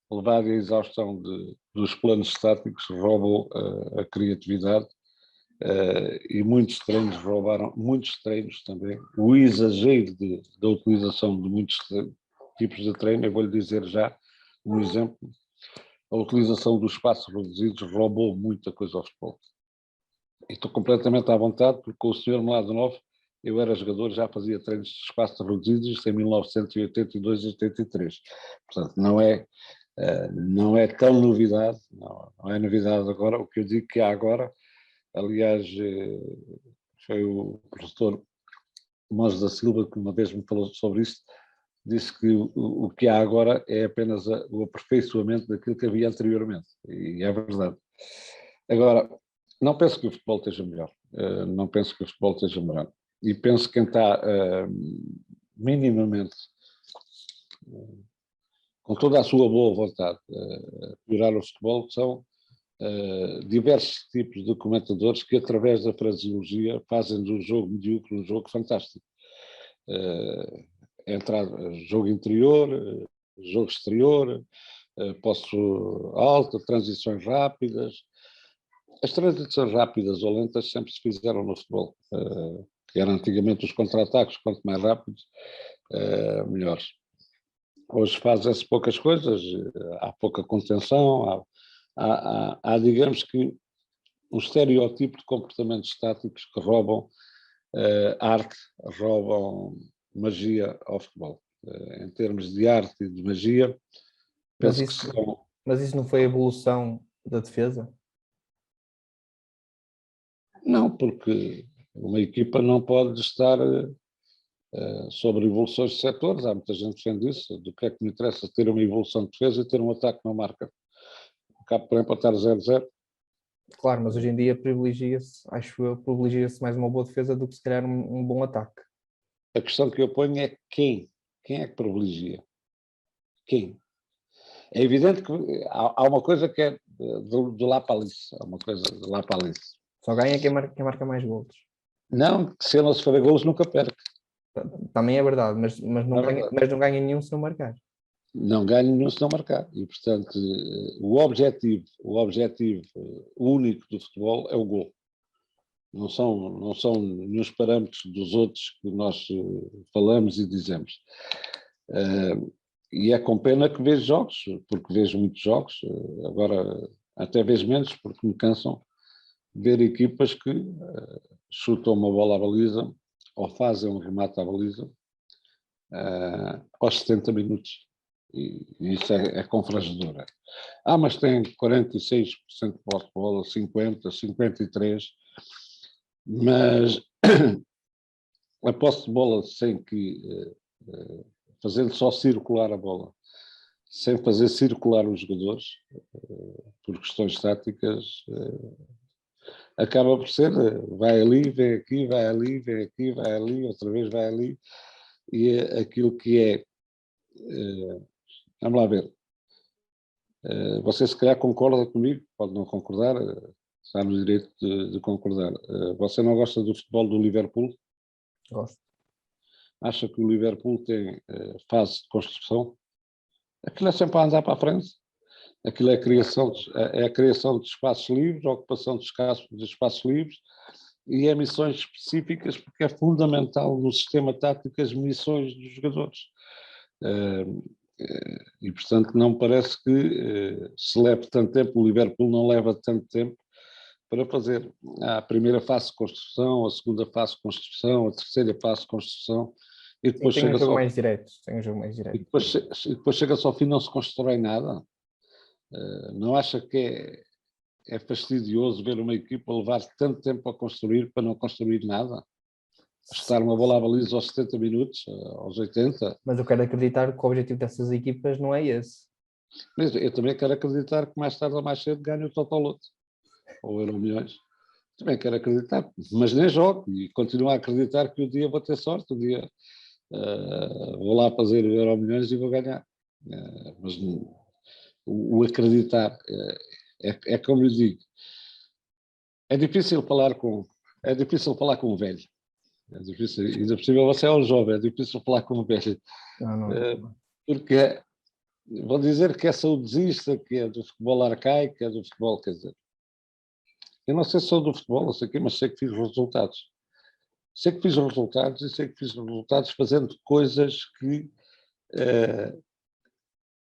levada à exaustão dos planos estáticos, roubou a criatividade e muitos treinos roubaram, muitos treinos também. O exagero da utilização de muitos tipos de treino, eu vou-lhe dizer já um exemplo, a utilização dos espaços reduzidos roubou muita coisa ao futebol. E estou completamente à vontade, porque com o Sr. Melado Novo, eu era jogador, já fazia treinos de espaços reduzidos em 1982 e 83. Portanto, não é tão novidade, não é novidade agora. O que eu digo que há agora, aliás, foi o professor Mons da Silva que uma vez me falou sobre isto, disse que o que há agora é apenas o aperfeiçoamento daquilo que havia anteriormente, e é verdade. Agora, não penso que o futebol esteja melhor, não penso que o futebol esteja melhor, e penso que quem está minimamente, com toda a sua boa vontade, a piorar o futebol, são diversos tipos de comentadores que, através da fraseologia, fazem do jogo medíocre um jogo fantástico. Jogo interior, jogo exterior, posso alta, transições rápidas. As transições rápidas ou lentas sempre se fizeram no futebol, que eram antigamente os contra-ataques, quanto mais rápidos, melhores. Hoje fazem-se poucas coisas, há pouca contenção, há digamos que um estereotipo de comportamentos estáticos que roubam arte, roubam magia ao futebol. Em termos de arte e de magia, penso que são... Mas isso não foi a evolução da defesa? Não, porque uma equipa não pode estar sobre evoluções de setores. Há muita gente que defende isso. Do que é que me interessa ter uma evolução de defesa e ter um ataque que não marca? Acaba por empatar 0-0. Claro, mas hoje em dia acho eu, privilegia-se mais uma boa defesa do que se calhar um bom ataque. A questão que eu ponho é quem? Quem é que privilegia? Quem? É evidente que há uma coisa que é do lá para ali, há uma coisa do lá para ali. Só ganha quem marca mais golos. Não, que se eu não se fazer golos nunca perca. Também é verdade, mas não É ganha, verdade. mas não ganha nenhum se não marcar. Não ganho nenhum se não marcar. E, portanto, o objetivo único do futebol é o gol. Não são nenhum parâmetros dos outros que nós falamos e dizemos. E é com pena que vejo jogos, porque vejo muitos jogos, agora até vejo menos, porque me cansam ver equipas que chutam uma bola à baliza ou fazem um remate à baliza aos 70 minutos. E isso é confrangedor. Mas tem 46% de posse de bola, 50%, 53%, mas a posse de bola sem que, fazendo só circular a bola, sem fazer circular os jogadores, por questões táticas, acaba por ser, vai ali, vem aqui, vai ali, vem aqui, vai ali, outra vez vai ali, e é aquilo que é, vamos lá ver, você se calhar concorda comigo, pode não concordar, está no direito de concordar. Você não gosta do futebol do Liverpool? Gosto. Acha que o Liverpool tem fase de construção? Aquilo é sempre a andar para a frente. Aquilo é a criação de espaços livres, a ocupação de espaços livres e é missões específicas, porque é fundamental no sistema tático as missões dos jogadores. E, portanto, não me parece que se leve tanto tempo, o Liverpool não leva tanto tempo para fazer a primeira fase de construção, a segunda fase de construção, a terceira fase de construção, e depois Tem um chega-se jogo ao mais direto. Tem um jogo mais e direto. depois chega-se ao fim e não se constrói nada. Não acha que é fastidioso ver uma equipa levar tanto tempo a construir para não construir nada? Estar uma bola à baliza aos 70 minutos, aos 80. Mas eu quero acreditar que o objetivo dessas equipas não é esse. Mas eu também quero acreditar que mais tarde ou mais cedo ganho o Totoloto ou o Euromilhões. Também quero acreditar, mas nem jogo e continuo a acreditar que um dia vou ter sorte, um dia vou lá fazer o Euromilhões e vou ganhar. Mas o acreditar é como eu digo, é difícil falar com um velho. É difícil, ainda por cima você é um jovem, é difícil falar com um velho. Não. Porque vou dizer que é saudosista, que é do futebol arcaico, que é do futebol, quer dizer. Eu não sei se sou do futebol, não sei o quê, mas sei que fiz resultados. Sei que fiz resultados e sei que fiz resultados fazendo coisas que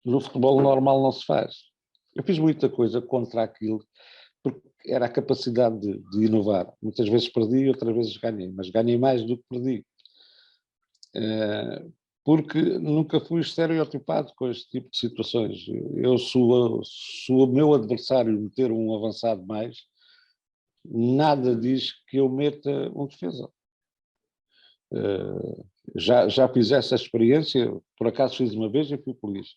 no futebol normal não se faz. Eu fiz muita coisa contra aquilo, porque era a capacidade de inovar. Muitas vezes perdi, outras vezes ganhei, mas ganhei mais do que perdi. Porque nunca fui estereotipado com este tipo de situações. Eu sou o meu adversário meter um avançado mais, nada diz que eu meta um defesa. Já fiz essa experiência, por acaso fiz uma vez e fui feliz.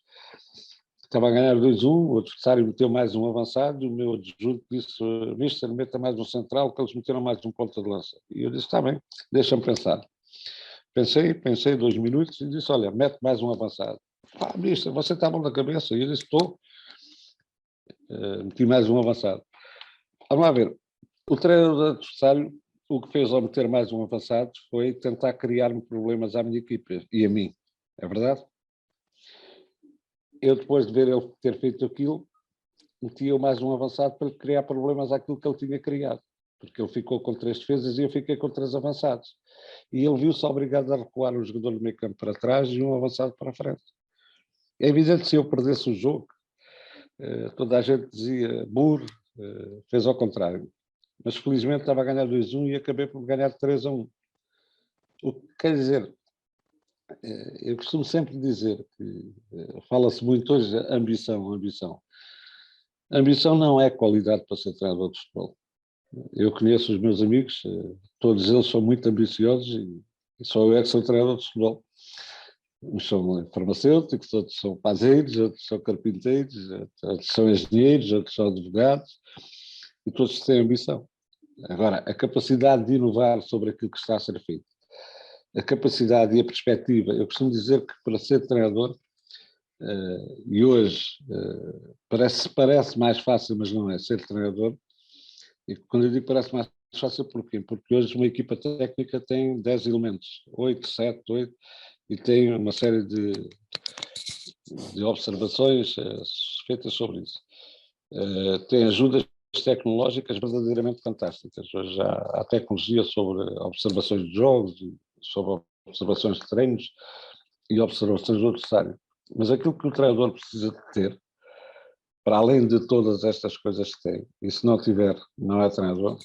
Estava a ganhar 2-1, o adversário meteu mais um avançado, o meu adjunto disse, mister, meta mais um central, que eles meteram mais um ponta de lança. E eu disse, está bem, deixa-me pensar. Pensei 2 minutos e disse, olha, mete mais um avançado. Mister, você está bom na cabeça? E eu disse, estou. Meti mais um avançado. Vamos lá ver, o treinador do adversário, o que fez ao meter mais um avançado foi tentar criar-me problemas à minha equipe e a mim. É verdade? Eu, depois de ver ele ter feito aquilo, metia mais um avançado para criar problemas àquilo que ele tinha criado. Porque ele ficou com 3 defesas e eu fiquei com 3 avançados. E ele viu-se obrigado a recuar um jogador do meio campo para trás e um avançado para a frente. É evidente que se eu perdesse o jogo, toda a gente dizia, burro, fez ao contrário. Mas felizmente estava a ganhar 2-1 e acabei por ganhar 3-1. O que quer dizer, eu costumo sempre dizer que fala-se muito hoje de ambição. Ambição não é qualidade para ser treinador de futebol. Eu conheço os meus amigos, todos eles são muito ambiciosos e só eu é que sou treinador de futebol. Uns são farmacêuticos, outros são pazeiros, outros são carpinteiros, outros são engenheiros, outros são advogados, e todos têm ambição. Agora, a capacidade de inovar sobre aquilo que está a ser feito, a capacidade e a perspectiva, eu costumo dizer que para ser treinador e hoje parece mais fácil, mas não é, ser treinador. E quando eu digo parece mais fácil, porquê? Porque hoje uma equipa técnica tem 10 elementos, 8, 7, 8, e tem uma série de observações feitas sobre isso. Tem ajudas tecnológicas verdadeiramente fantásticas. Hoje há tecnologia sobre observações de jogos, sobre observações de treinos e observações do adversário. Mas aquilo que o treinador precisa de ter, para além de todas estas coisas que tem, e se não tiver, não é treinador,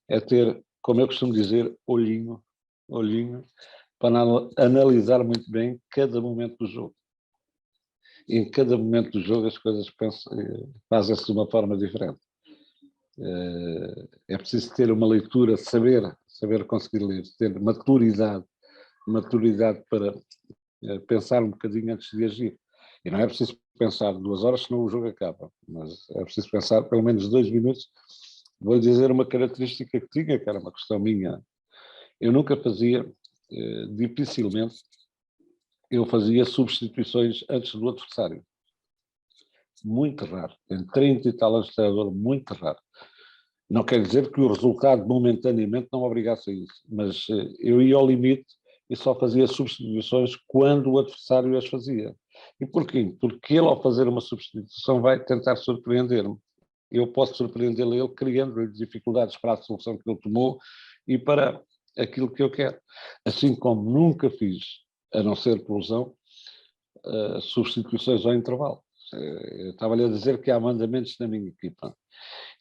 é ter, como eu costumo dizer, olhinho, para analisar muito bem cada momento do jogo. E em cada momento do jogo as coisas fazem-se de uma forma diferente. É preciso ter uma leitura, saber conseguir ler, ter maturidade para pensar um bocadinho antes de agir. E não é preciso pensar 2 horas, senão o jogo acaba. Mas é preciso pensar pelo menos 2 minutos. Vou dizer uma característica que tinha, que era uma questão minha. Eu nunca fazia, dificilmente, eu fazia substituições antes do adversário. Muito raro. Em 30 e tal anos de treinador, muito raro. Não quer dizer que o resultado momentaneamente não obrigasse a isso, mas eu ia ao limite e só fazia substituições quando o adversário as fazia. E porquê? Porque ele, ao fazer uma substituição, vai tentar surpreender-me. Eu posso surpreendê-lo ele criando-lhe dificuldades para a solução que ele tomou e para aquilo que eu quero. Assim como nunca fiz, a não ser por lesão, substituições ao intervalo. Eu estava-lhe a dizer que há mandamentos na minha equipa.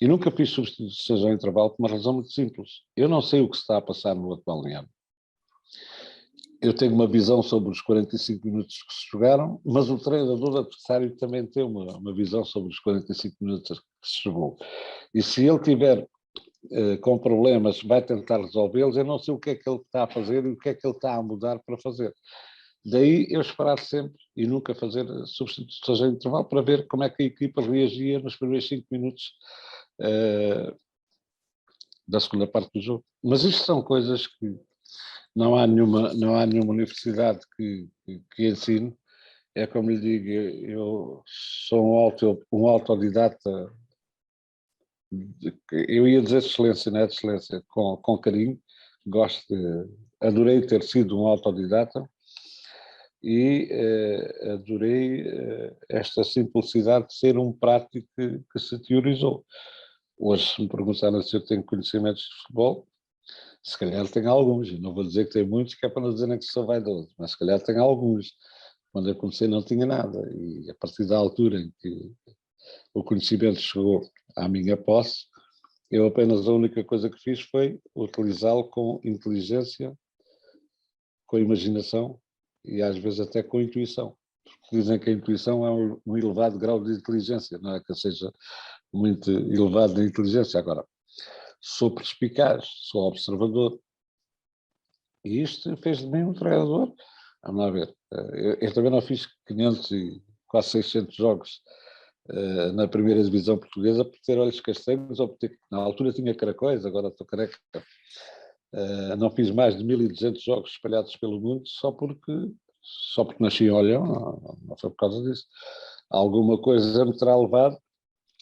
E nunca fiz substituições ao intervalo por uma razão muito simples. Eu não sei o que se está a passar no outro balneário. Eu tenho uma visão sobre os 45 minutos que se jogaram, mas o treinador adversário também tem uma visão sobre os 45 minutos que se jogou. E se ele tiver com problemas, vai tentar resolvê-los. Eu não sei o que é que ele está a fazer e o que é que ele está a mudar para fazer. Daí eu esperar sempre e nunca fazer substituições em intervalo para ver como é que a equipa reagia nos primeiros 5 minutos da segunda parte do jogo. Mas isto são coisas que não há nenhuma universidade que ensine. É como lhe digo, eu sou um autodidata, eu ia dizer excelência, não é de excelência, com carinho. Adorei ter sido um autodidata e adorei esta simplicidade de ser um prático que se teorizou. Hoje, se me perguntaram se eu tenho conhecimentos de futebol, se calhar tenho alguns. Eu não vou dizer que tenho muitos, que é para não dizerem que sou vaidoso, mas se calhar tenho alguns. Quando eu comecei não tinha nada, e a partir da altura em que o conhecimento chegou à minha posse, eu apenas a única coisa que fiz foi utilizá-lo com inteligência, com imaginação e às vezes até com intuição. Porque dizem que a intuição é um elevado grau de inteligência, não é que eu seja muito elevado de inteligência. Agora, sou perspicaz, sou observador. E isto fez de mim um treinador. Vamos lá ver. Eu também não fiz 500 e quase 600 jogos na primeira divisão portuguesa por ter olhos castanhos ou por ter... Na altura tinha caracóis, agora estou careca. Não fiz mais de 1200 jogos espalhados pelo mundo só porque nasci em Olhão, não foi por causa disso. Alguma coisa me terá levado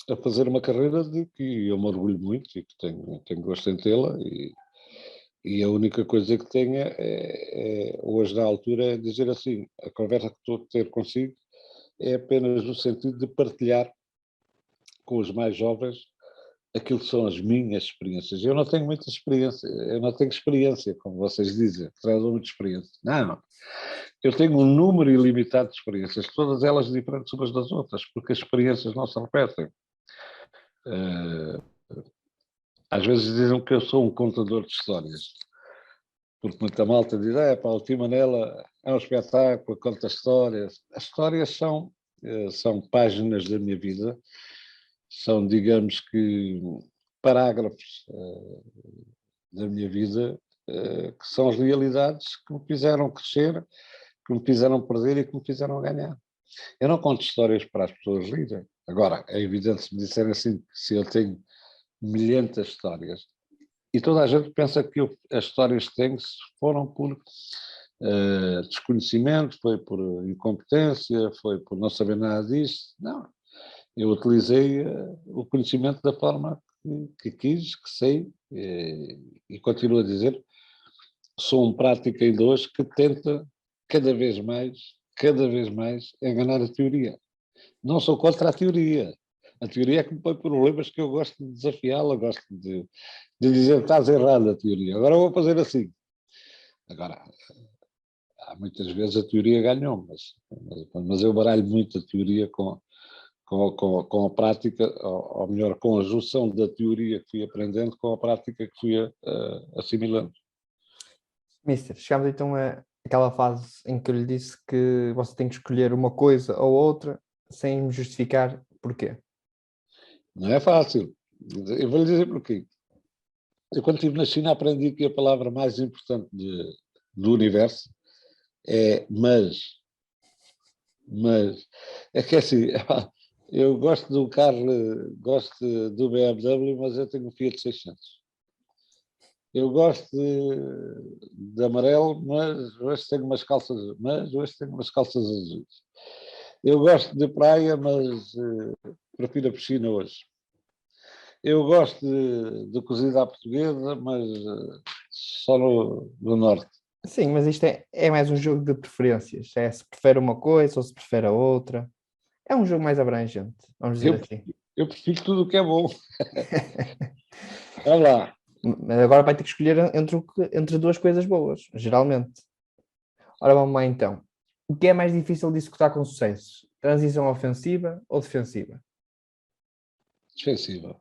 a fazer uma carreira de que eu me orgulho muito e que tenho gosto em tê-la, e a única coisa que tenho hoje na altura é dizer assim, a conversa que estou a ter consigo é apenas no sentido de partilhar com os mais jovens aquilo que são as minhas experiências. Eu não tenho muita experiência, como vocês dizem, treinador muita experiência. Não, eu tenho um número ilimitado de experiências, todas elas diferentes umas das outras, porque as experiências não se repetem. Às vezes dizem que eu sou um contador de histórias, porque muita malta diz, o Tio Manela é um espetáculo, conta histórias. As histórias são páginas da minha vida, são, digamos que, parágrafos da minha vida, que são as realidades que me fizeram crescer, que me fizeram perder e que me fizeram ganhar. Eu não conto histórias para as pessoas rirem. Agora, é evidente, se me disserem assim, se eu tenho milhentas histórias, e toda a gente pensa que as histórias que tenho foram por desconhecimento, foi por incompetência, foi por não saber nada disso. Não, eu utilizei o conhecimento da forma que quis, que sei, e continuo a dizer, sou um prático ainda hoje que tenta cada vez mais enganar a teoria. Não sou contra a teoria. A teoria é que me põe problemas que eu gosto de desafiá-la, gosto de dizer que estás errado a teoria. Agora vou fazer assim. Agora, há muitas vezes a teoria ganhou, mas eu baralho muito a teoria com a prática, ou melhor, com a junção da teoria que fui aprendendo com a prática que fui assimilando. Mister, chegamos então àquela fase em que eu lhe disse que você tem que escolher uma coisa ou outra sem me justificar porquê. Não é fácil. Eu vou lhe dizer porquê. Eu, quando estive na China, aprendi que a palavra mais importante do universo é mas. Mas é que é assim, eu gosto do carro, gosto do BMW, mas eu tenho um Fiat 600. Eu gosto de amarelo, mas hoje tenho umas calças azuis. Eu gosto de praia, mas prefiro a piscina hoje. Eu gosto de cozida à portuguesa, mas só no norte. Sim, mas isto é mais um jogo de preferências. É se prefere uma coisa ou se prefere a outra. É um jogo mais abrangente, vamos dizer assim. Eu prefiro tudo o que é bom. Olha lá. Mas agora vai ter que escolher entre duas coisas boas, geralmente. Ora, vamos lá então. O que é mais difícil de executar com sucesso? Transição ofensiva ou defensiva? Defensiva.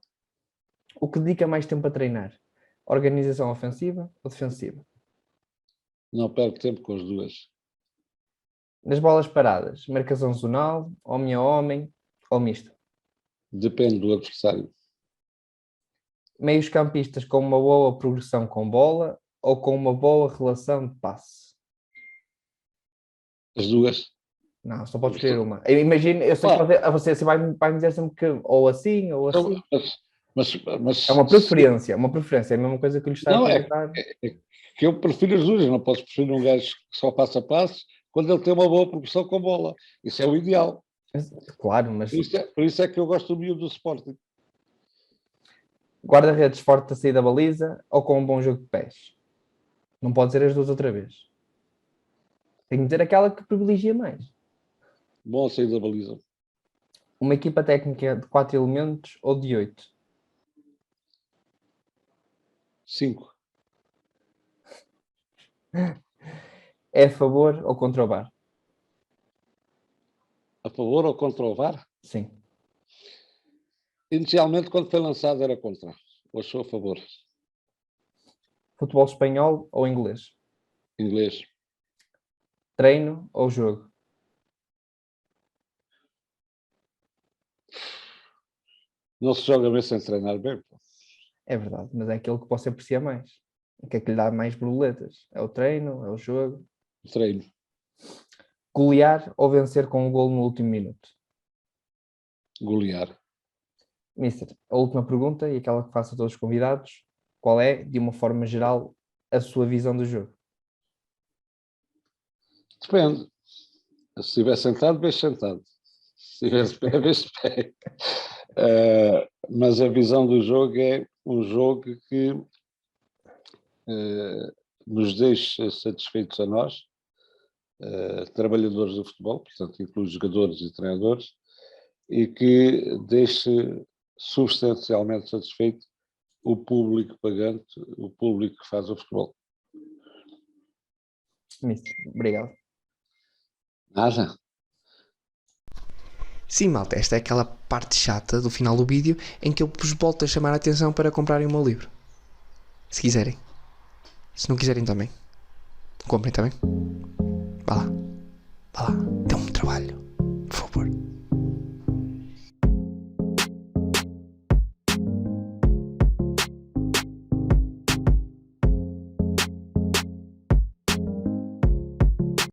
O que dedica mais tempo a treinar? Organização ofensiva ou defensiva? Não perco tempo com as duas. Nas bolas paradas, marcação zonal, homem a homem ou misto? Depende do adversário. Meios campistas com uma boa progressão com bola ou com uma boa relação de passe? As duas. Não, só pode escolher uma. Eu imagino, eu sei que você vai me dizer sempre que ou assim ou assim. Mas é uma preferência, é a mesma coisa que lhe está a perguntar. É que eu prefiro as duas, não posso preferir um gajo que só passa a passe quando ele tem uma boa progressão com bola. Isso é o ideal. Claro, mas... Por isso é que eu gosto do miúdo do Sporting. Guarda-redes forte a sair da baliza ou com um bom jogo de pés? Não pode ser as duas outra vez. Tem que dizer aquela que privilegia mais. Bom a sair da baliza. Uma equipa técnica de 4 elementos ou de 8? 5. É a favor ou contra o VAR? A favor ou contra o VAR? Sim. Inicialmente, quando foi lançado, era contra. Hoje sou a favor. Futebol espanhol ou inglês? Inglês. Treino ou jogo? Não se joga bem sem treinar bem. É verdade, mas é aquilo que você aprecia mais. O que é que lhe dá mais borboletas? É o treino? É o jogo? Treino. Golear ou vencer com um golo no último minuto? Golear. Mister, a última pergunta e aquela que faço a todos os convidados. Qual é, de uma forma geral, a sua visão do jogo? Depende. Se estiver sentado, vejo sentado. Se estiver de pé, vejo de pé. Mas a visão do jogo é um jogo que nos deixa satisfeitos a nós, trabalhadores do futebol, portanto inclui jogadores e treinadores, e que deixe substancialmente satisfeito o público pagante, o público que faz o futebol. Mister, obrigado. Nada. Sim, malta, esta é aquela parte chata do final do vídeo em que eu vos volto a chamar a atenção para comprarem o meu livro. Se quiserem. Se não quiserem também. Comprem também. Vá lá. Dê-me um trabalho.